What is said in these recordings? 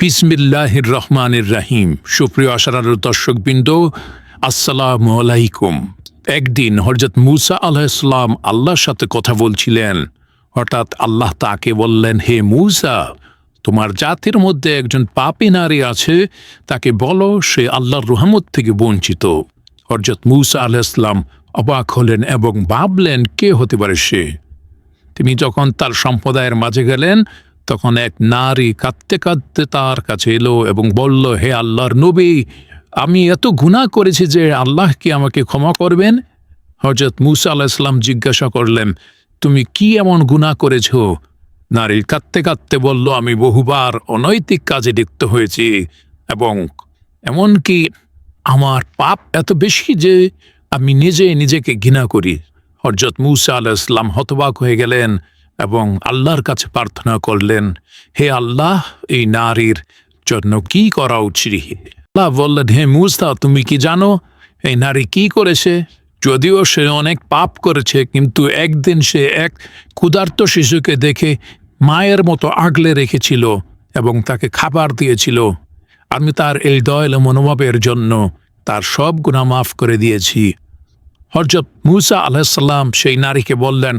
বিসমিল্লাহির রহমানির রহিম। সুপ্রিয় আশারার দর্শকবৃন্দ, আসসালামু আলাইকুম। একদিন হযরত মূসা আলাইহিস সালাম আল্লাহর সাথে কথা বলছিলেন। হঠাৎ আল্লাহ তাকে বললেন, হে মূসা, তোমার জাতির মধ্যে একজন পাপী নারী আছে, তাকে বলো সে আল্লাহর রহমত থেকে বঞ্চিত। হযরত মূসা আলাইহিস সালাম অবাক হলেন এবং ভাবলেন, কে হতে পারে সে? তিনি যখন তার সম্প্রদায়ের মাঝে গেলেন, তখন এক নারী কাঁদতে কাঁদতে তার কাছে এলো এবং বলল, হে আল্লাহর নবী, আমি এত গুনাহ করেছি যে আল্লাহ কি আমাকে ক্ষমা করবেন? হযরত মূসা আলাইহিস সালাম জিজ্ঞাসা করলেন, তুমি কি এমন গুনাহ করেছ? নারী কাঁদতে কাঁদতে বলল, আমি বহুবার অনৈতিক কাজে লিপ্ত হয়েছি এবং এমনকি আমার পাপ এত বেশি যে আমি নিজেকে ঘৃণা করি। হযরত মূসা আলাইহিস সালাম হতবাক হয়ে গেলেন এবং আল্লাহর কাছে প্রার্থনা করলেন, হে আল্লাহ, এই নারীর জন্য কি করা উচিত? আল্লাহ বললেন, হে মূসা, তুমি কি জানো এই নারী কি করেছে? যদিও সে অনেক পাপ করেছে, কিন্তু একদিন সে এক ক্ষুধার্ত শিশুকে দেখে মায়ের মতো আগলে রেখেছিল এবং তাকে খাবার দিয়েছিল। আমি তার এই দয়ালু মনোভাবের জন্য তার সব গুনাহ মাফ করে দিয়েছি। হযরত মূসা আলাইহিস সালাম সেই নারীকে বললেন,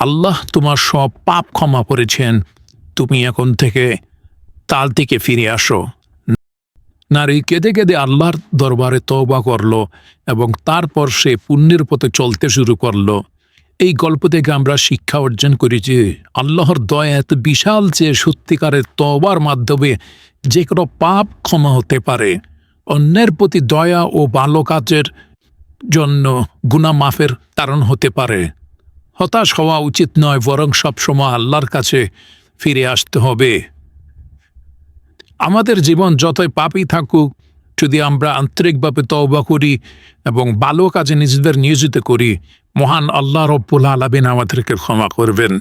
আল্লাহ তোমার সব পাপ ক্ষমা করেছেন, তুমি এখন থেকে তাল থেকে ফিরে আসো। নারী কেঁদে কেঁদে আল্লাহর দরবারে তওবা করল এবং তারপর সে পুণ্যের পথে চলতে শুরু করল। এই গল্প থেকে আমরা শিক্ষা অর্জন করি যে আল্লাহর দয়া এত বিশাল যে সত্যিকারের তওবার মাধ্যমে যে কোনো পাপ ক্ষমা হতে পারে। অন্যের প্রতি দয়া ও ভালো কাজের জন্য গুনাহ মাফের কারণ হতে পারে। হতাশ হওয়া উচিত নয়, বরং সবসময় আল্লাহর কাছে ফিরে আসতে হবে। আমাদের জীবন যতই পাপই থাকুক, যদি আমরা আন্তরিকভাবে তওবা করি এবং ভালো কাজে নিজেদের নিয়োজিত করি, মহান আল্লাহ রব্বুল আলামিন আমাদেরকে ক্ষমা করবেন।